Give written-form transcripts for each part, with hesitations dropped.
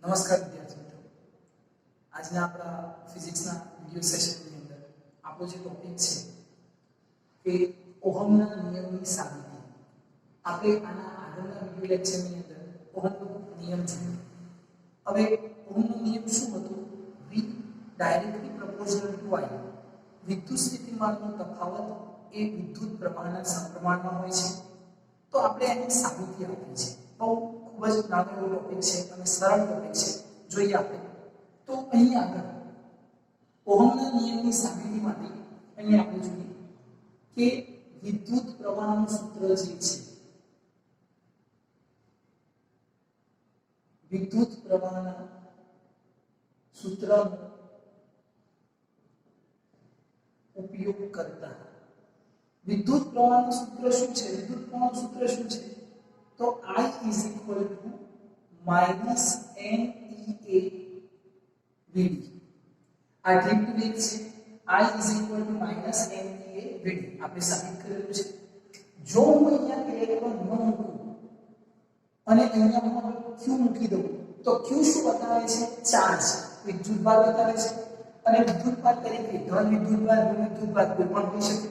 નમસ્કાર વિદ્યાર્થી મિત્રો, આજના આપણા ફિઝિક્સના વિડિયો સેશનની અંદર આપણો જે ટોપિક છે કે ઓહમના નિયમની સાબિતી. આપણે આના આગળના વિડિયો લેક્ચરની અંદર ઓહમનો નિયમ જોયો. હવે ઓહમનો નિયમ શું હતો? V directly proportional two I. વિદ્યુત સ્થિતિમાનનો તફાવત એ વિદ્યુત પ્રવાહના સમપ્રમાણમાં હોય છે. તો આપણે એની સાબિતી આપી છે. બહુ ખૂબ જ નાનો એવો ટોપિક છે અને સરળ ટોપિક છે. જોઈએ આપણે તો અહીં આગળ ઓહમના નિયમની સાબિતી માટે અહીં આપણે જોઈએ કે વિદ્યુત પ્રવાહનું સૂત્ર જે છે, વિદ્યુત પ્રવાહના સૂત્રનો ઉપયોગ કરતા વિદ્યુત પ્રવાહનું સૂત્ર શું છે? વિદ્યુત પ્રવાહનું સૂત્ર શું છે? તો I is equal to minus NEA VD. આ ડ્રિફ્ટ વેગ છે. I is equal to minus NEA VD. આપણે સાબિત કરેલું છે. જો હું અહીંયા ઇલેક્ટ્રોન ન મૂકું અને અહીંયા હું Q મૂકી દઉં તો Q શું બતાવે છે? ચાર્જ, વિદ્યુતભાર બતાવે છે. અને વિદ્યુતભાર તરીકે ધન વિદ્યુતભાર, ઋણ વિદ્યુતભાર કોઈ પણ હોઈ શકે.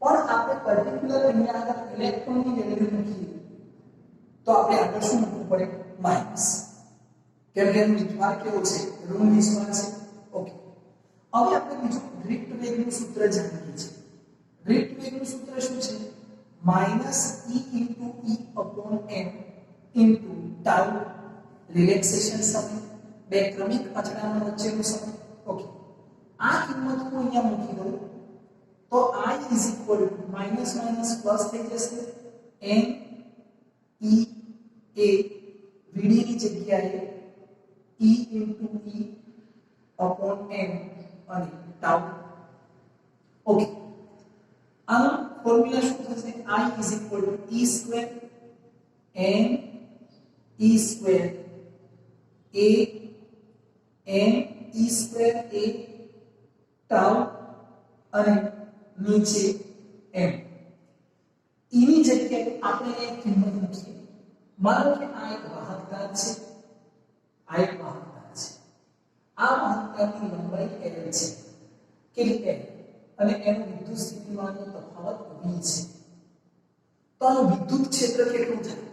પણ આપણે પર્ટિક્યુલર અહીંયા આગળ ઇલેક્ટ્રોનની વેલ્યુ મૂકીએ તો આપણે આગળ શું મૂકવું પડે? માઈનસ. કેમ કે એનું વિદ્યુતભાર કેવો છે? ઋણ વિદ્યુતભાર છે. ઓકે, હવે આપણે બીજું ડ્રિફ્ટ વેગનું સૂત્ર જાણીએ છીએ. ડ્રિફ્ટ વેગનું સૂત્ર શું છે? Minus E into E upon m into tau relaxation સમય, બે ક્રમિક અચળાંક વચ્ચેનો સમય. ઓકે, આ કિંમત હું અહીંયા મૂકી દઉં તો I is equal to minus minus plus થઈ જશે. n E a VD ની જગ્યાએ E into E upon m અને tau. ઓકે, આનો ફોર્મ્યુલા શું થશે? I is equal to E square n E square a n E square a tau અને નીચે m. E ની જગ્યાએ આપણે એક કિંમત મૂકીએ. માનો કે આ એક વાહકતા છે, આ એક વાહકતા છે. આ વાહકતાની લંબાઈ l છે. કેટલી? l. અને એનું વિદ્યુત સ્થિતિમાનનો તફાવત v છે. તો આનું વિદ્યુત ક્ષેત્ર કેટલું થાય?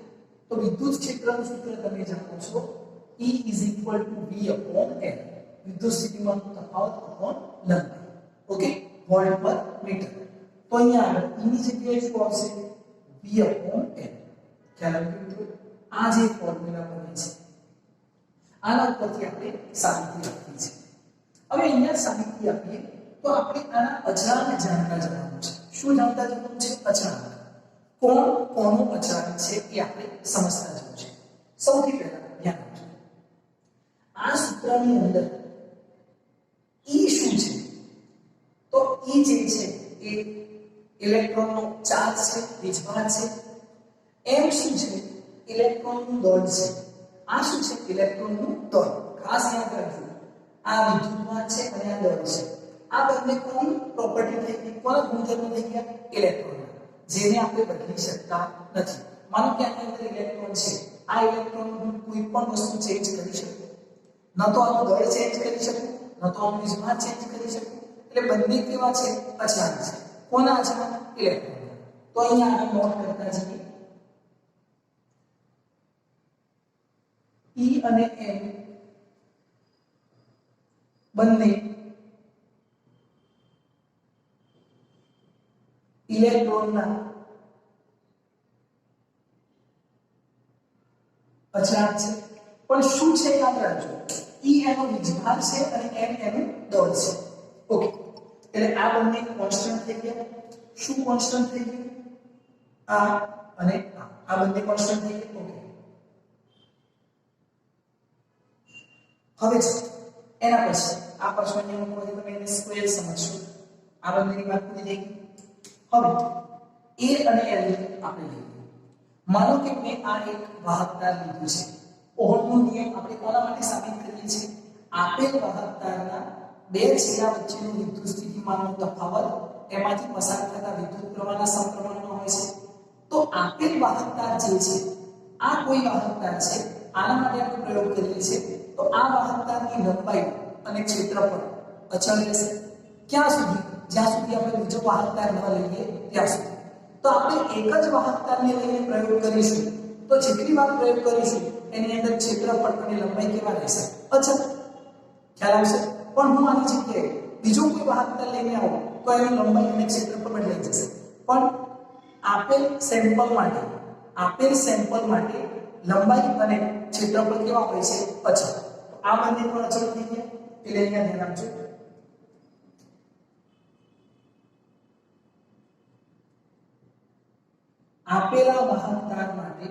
તો વિદ્યુત ક્ષેત્રનું સૂત્ર તમે જાણો છો, E is equal to v upon l. વિદ્યુત સ્થિતિમાનનો તફાવત upon લંબાઈ. ઓકે, વોલ્ટ પર મીટર. તો અહીંયા આગળ E ની જગ્યાએ શું આવશે? v upon l. ખ્યાલ આવ્યો મિત્રો? આ જે ફોર્મ્યુલા બને છે આના પરથી આપણે સાબિતી આપી છે. હવે અહીંયા સાબિતી આપીએ તો આપણે આના અચળાંક જાણતા જવાનું છે. શું જાણતા જવાનું છે? અચળાંક. કોણ કોનું અચળાંક છે એ આપણે સમજતા જવું છે. સૌથી પહેલા ધ્યાન આપજો, આ સૂત્રની અંદર E શું છે? તો E જે છે એ ઇલેક્ટ્રોનનો ચાર્જ છે, વીજભાર છે. m શું છે? ઇલેક્ટ્રોનનું દળ છે. આ શું છે? ઇલેક્ટ્રોનનું દળ. ખાસ યાદ રાખજો, આ વિદ્યુતભાર છે અને આ દળ છે. આ બંને કોની પ્રોપર્ટી થઈ ગઈ? કોના ગુણધર્મો થઈ ગયા? ઇલેક્ટ્રોનના, જેને આપણે બદલી શકતા નથી. માનો કે આની અંદર ઇલેક્ટ્રોન છે. આ ઇલેક્ટ્રોન હું કોઈ પણ વસ્તુ ચેન્જ કરી શકું. ન તો આનું દળ ચેન્જ કરી શકું, ન તો આનું વીજભાર ચેન્જ કરી શકું. એટલે બંને કેવા છે? અચળાંક છે. કોના અચળાંક? ઇલેક્ટ્રોનના. તો અહીંયા આપણે નોટ કરતા જઈએ. E અને m બંને ઇલેક્ટ્રોનના અચળાંક છે. પણ શું છે યાદ રાખજો, E એનો વીજભાર છે અને m એનું દળ છે. ઓકે, એટલે આ બંને કોન્સ્ટન્ટ થઈ ગયા. શું કોન્સ્ટન્ટ થઈ ગયું? આ અને આ બંને કોન્સ્ટન્ટ થઈ ગયા. ઓકે, હવે એના પછી આ પ્રશ્ન નિયમ કોઈ તમે એને સ્ક્વેર સમજશો. આ બંનેની વાત પૂરી થઈ ગઈ. હવે a અને l આપણે લઈએ. માનો કે મેં આ એક વાહકતાર લીધું છે. ઓહમનો નિયમ આપણે કોના માટે સાબિત કરીએ છીએ? આપેલ વાહકતારના બે છેડા વચ્ચેનો વિદ્યુત સ્થિતિમાનનો તફાવત એમાંથી પસાર થતા વિદ્યુત પ્રવાહના સમપ્રમાણમાં હોય છે. તો આપેલ વાહકતા જે છે, આ કોઈ વાહકતા છે, આના માટે આપણે પ્રયોગ કરીએ છીએ તો આ વાહકતાની લંબાઈ અને ક્ષેત્રફળ અચળ રહેશે ક્યાં સુધી જ્યાં સુધી આપણે બીજો વાહકતા ન લઈએ ત્યાં સુધી તો આપણે એક જ વાહકતાને લઈને પ્રયોગ કરીશું તો જેટલી વાર પ્રયોગ કરીશું એની અંદર ક્ષેત્રફળ અને લંબાઈ કેવા રહેશે અચળ ખ્યાલ આવશે પણ હું આની જગ્યાએ બીજો કોઈ વાહકતા લઈને આવું તો એની લંબાઈ અને ક્ષેત્રફળ બદલાઈ જશે પણ આપેલ સેમ્પલ માટે લંબાઈ અને ક્ષેત્રફળ કેવા હોય છે અચળ આ બંને પણ અચળ થઈ ગયા એટલે અહીંયા ધ્યાન આપજો આપેલા વાહકતાર માટે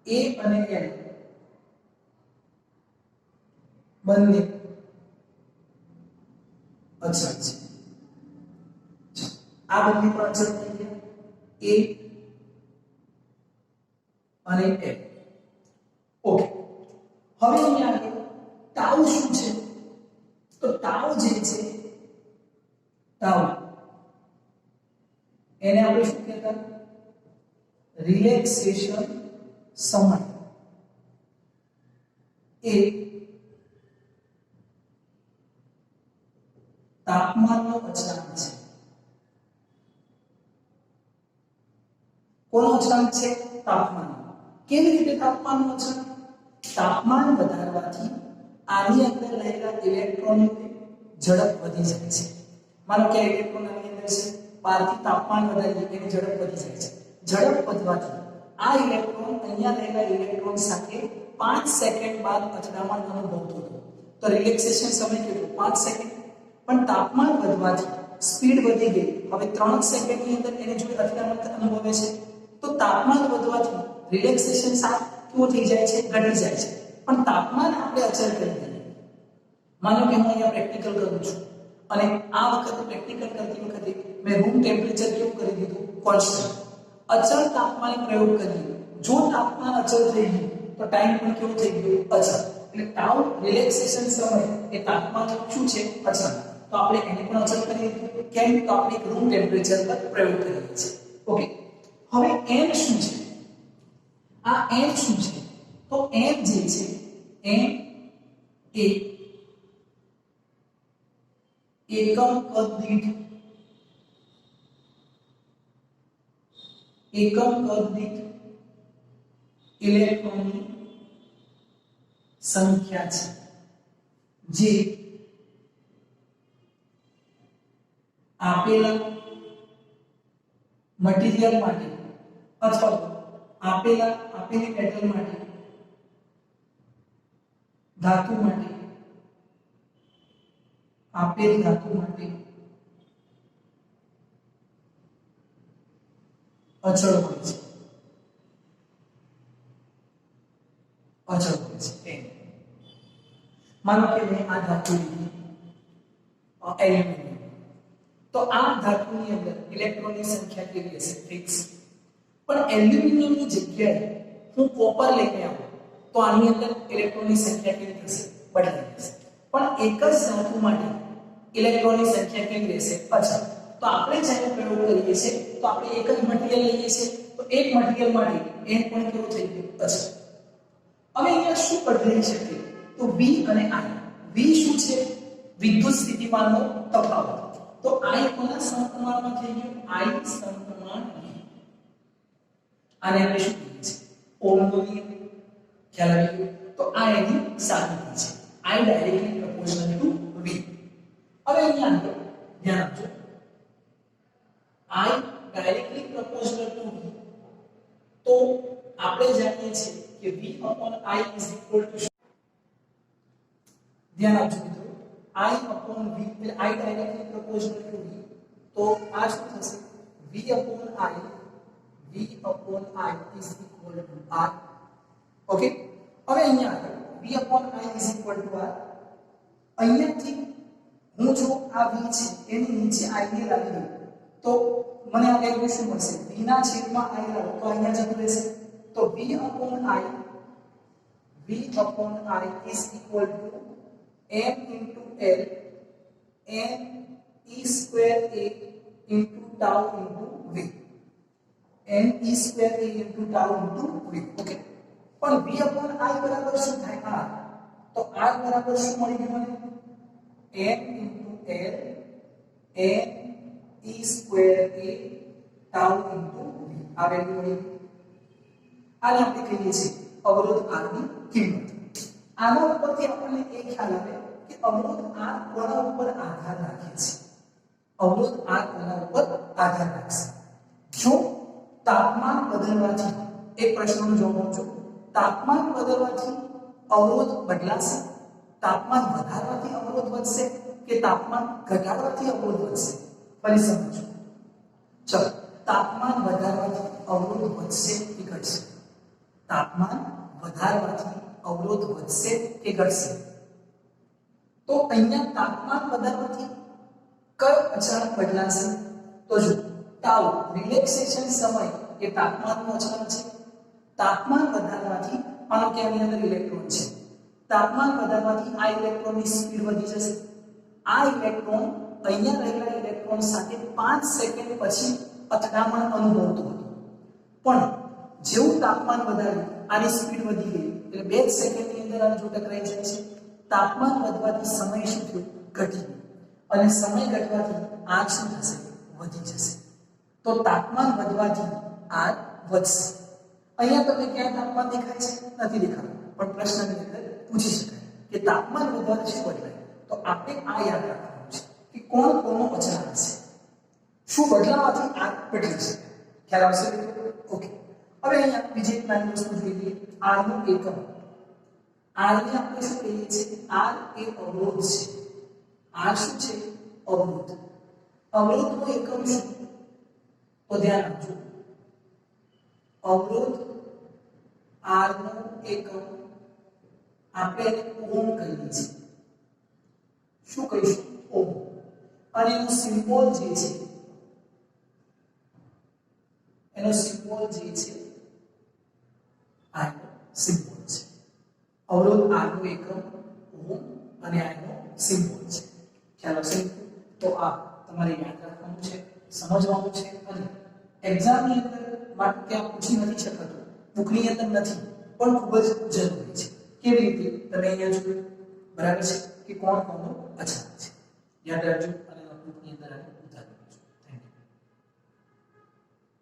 A અને L બંને અચળ છે આ બંને પણ અચળ થઈ ગયા A અને L ઓકે હવે અહીંયા આગળ ટાઉ શું છે તો ટાઉ જે છે ટાઉ એને આપણે શું કહેતા રિલેક્સેશન સમય એ તાપમાનનો અચળાંક છે કોનો અચળાંક છે તાપમાન કેવી રીતે તાપમાનનો અચળાંક તાપમાન વધારવાથી આની અંદર રહેલા ઇલેક્ટ્રોનની ઝડપ વધી જાય છે માનો કે ઇલેક્ટ્રોન આની અંદર છે બહારથી તાપમાન વધારીએ એની ઝડપ વધી જાય છે ઝડપ વધવાથી આ ઇલેક્ટ્રોન અહીંયા રહેલા ઇલેક્ટ્રોન સાથે 5 સેકન્ડ બાદ અથડામણ અનુભવતો હતો તો રિલેક્સેશન સમય કેટલો 5 સેકન્ડ પણ તાપમાન વધવાથી સ્પીડ વધી ગઈ હવે 3 સેકન્ડની અંદર એની જોડે અથડામણ અનુભવે છે તો તાપમાન વધવાથી રિલેક્સેશન સાથ કેવો થઈ જાય છે ઘટી જાય છે પણ તાપમાન આપણે અચળ કરી દઈએ માનો કે હું અહીંયા પ્રેક્ટિકલ કરું છું અને આ વખતે પ્રેક્ટિકલ કરતી વખતે મેં રૂમ ટેમ્પરેચર કેવું કરી દીધું કોન્સ્ટન્ટ અચળ તાપમાને પ્રયોગ કરીએ જો તાપમાન અચળ થઈ ગયું તો ટાઈમ પણ કેવો થઈ ગયો અચળ એટલે ટાઉ રિલેક્સેશન સમય એ તાપમાન શું છે અચળ તો આપણે એને પણ અચળ કરીએ કેમ તો આપણે રૂમ ટેમ્પરેચર પર પ્રયોગ કરીએ છીએ ઓકે હવે n શું છે આ n શું છે તો n જે છે n એ એકમ કદ દીઠ ઇલેક્ટ્રોનની સંખ્યા છે જે આપેલા મટીરીયલ માટે અથવા આપેલી મેટલ માટે ધાતુ માટે આપેલ ધાતુ માટે અચળ હોય છે માનો કે મેં આ ધાતુ લીધી એલ્યુમિનિયમ તો આ ધાતુની અંદર ઇલેક્ટ્રોનની સંખ્યા કેવી હશે ફિક્સ પણ એલ્યુમિનિયમની જગ્યાએ હું કોપર લઈને આવું તો આની અંદર ઇલેક્ટ્રોનની સંખ્યા કેવી થશે બદલાઈ જશે પણ એક જ ધાતુ માટે ઇલેક્ટ્રોનની સંખ્યા કેવી રહેશે અચળ તો આપણે જ્યારે પ્રયોગ કરીએ છીએ તો આપણે એક જ મટીરીયલ લઈએ છીએ તો એક મટીરીયલ માટે n પણ કેવું થઈ ગયું અચળ હવે અહીંયા શું બદલાઈ શકે તો V અને I V શું છે વિદ્યુત સ્થિતિમાનનો તફાવત તો I કોના સમપ્રમાણમાં થઈ ગયું I સમપ્રમાણ V આને આપણે શું કહીએ છીએ ઓહમનો નિયમ ખ્યાલ આવી તો આ એની સાબિતી છે I directly proportional to V હવે અહીંયા ધ્યાન આપજો I directly proportional to V તો આપણે જાણીએ છીએ કે V upon I is equal to ધ્યાન આપજો મિત્રો I upon V એટલે I directly proportional to V તો આ શું થશે V upon I is equal to R okay હવે અહીંયા આગળ V upon I is equal to R અહીંયાથી હું જો આ V છે એની નીચે I ને લાવી દઉં તો મને આ વેલ્યુ શું મળશે V ના છેદમાં I લાવો તો અહીંયા જતું રહેશે તો V upon I is equal to m into L n e square a into tau into V n e square a into tau into v. Okay, પણ v upon I બરાબર શું થાય? r. તો r બરાબર શું મળી ગયું મને? n into l n e square a tau into v. આ વેલ્યુ મળી ગઈ. આને આપણે કહીએ છીએ અવરોધ r ની કિંમત. આના ઉપરથી આપણને એ ખ્યાલ આવે કે અવરોધ r કોના ઉપર આધાર રાખે છે? અવરોધ r કોના ઉપર આધાર રાખશે? જો તાપમાન બદલવાથી, એક પ્રશ્નનો જવાબ આપજો, તાપમાન બદલવાથી અવરોધ બદલાશે? તાપમાન વધારવાથી અવરોધ વધશે કે તાપમાન ઘટાડવાથી અવરોધ વધશે? ફરી સમજો. ચલો, તાપમાન વધારવાથી અવરોધ વધશે કે ઘટશે? તાપમાન વધારવાથી અવરોધ વધશે કે ઘટશે? તો અહીંયા તાપમાન વધારવાથી કયો અચળાંક બદલાશે? તો જો તાઉ રિલેક્સેશન સમય એ તાપમાનનો અચળાંક છે. તાપમાન વધારવાથી માનો કે આની અંદર ઇલેક્ટ્રોન છે, તાપમાન વધારવાથી આ ઇલેક્ટ્રોનની સ્પીડ વધી જશે. આ ઇલેક્ટ્રોન અહીંયા રહેલા ઇલેક્ટ્રોન સાથે 5 સેકન્ડ પછી અથડામણ અનુભવતો હતો, પણ જેવું તાપમાન વધાર્યું આની સ્પીડ વધી ગઈ એટલે 2 સેકન્ડની અંદર આ જો ટકરાઈ જાય છે. તાપમાન વધવાથી સમય શું થયો? ઘટી ગયો, અને સમય ઘટવાથી આ શું થશે? વધી જશે. તો તાપમાન વધવાથી આ વધશે. અહીંયા તમને ક્યાં તાપમાન દેખાય છે? નથી દેખાતું, પણ પ્રશ્નની અંદર પૂછી શકાય કે તાપમાન વધવાથી શું બદલાય? તો આપણે આ યાદ રાખવાનું છે કે કોણ કોનો અચળાંક છે, શું બદલાવાથી આ બદલી શકે. ખ્યાલ આવશે મિત્રો? ઓકે, હવે અહીંયા બીજી એક નાની વસ્તુ જોઈ લઈએ. r નો એકમ. r ને આપણે શું કહીએ છીએ? r એ અવરોધ છે. r શું છે? અવરોધ. અવરોધનો એકમ શું? તો ધ્યાન આપજો, અવરોધ r નો એકમ આપણે એને ઓહમ કહીએ છીએ. શું કહીશું? ઓહમ. અને એનો સિમ્બોલ જે છે, એનો સિમ્બોલ જે છે આ સિમ્બોલ છે. અવરોધ r નો એકમ ઓહમ અને આનો સિમ્બોલ છે. ખ્યાલ આવશે? તો આ તમારે યાદ રાખવાનું છે, સમજવાનું છે, અને એક્ઝામની અંદર માટે ક્યાં પૂછી નથી શકાતું, બુકની અંદર નથી, પણ ખૂબ જ જરૂરી છે. કેવી રીતે? તમે અહીંયા જોયું, બરાબર છે, કે કોણ કોનો અચળાંક છે. યાદ રાખજો અને નોટબુકની અંદર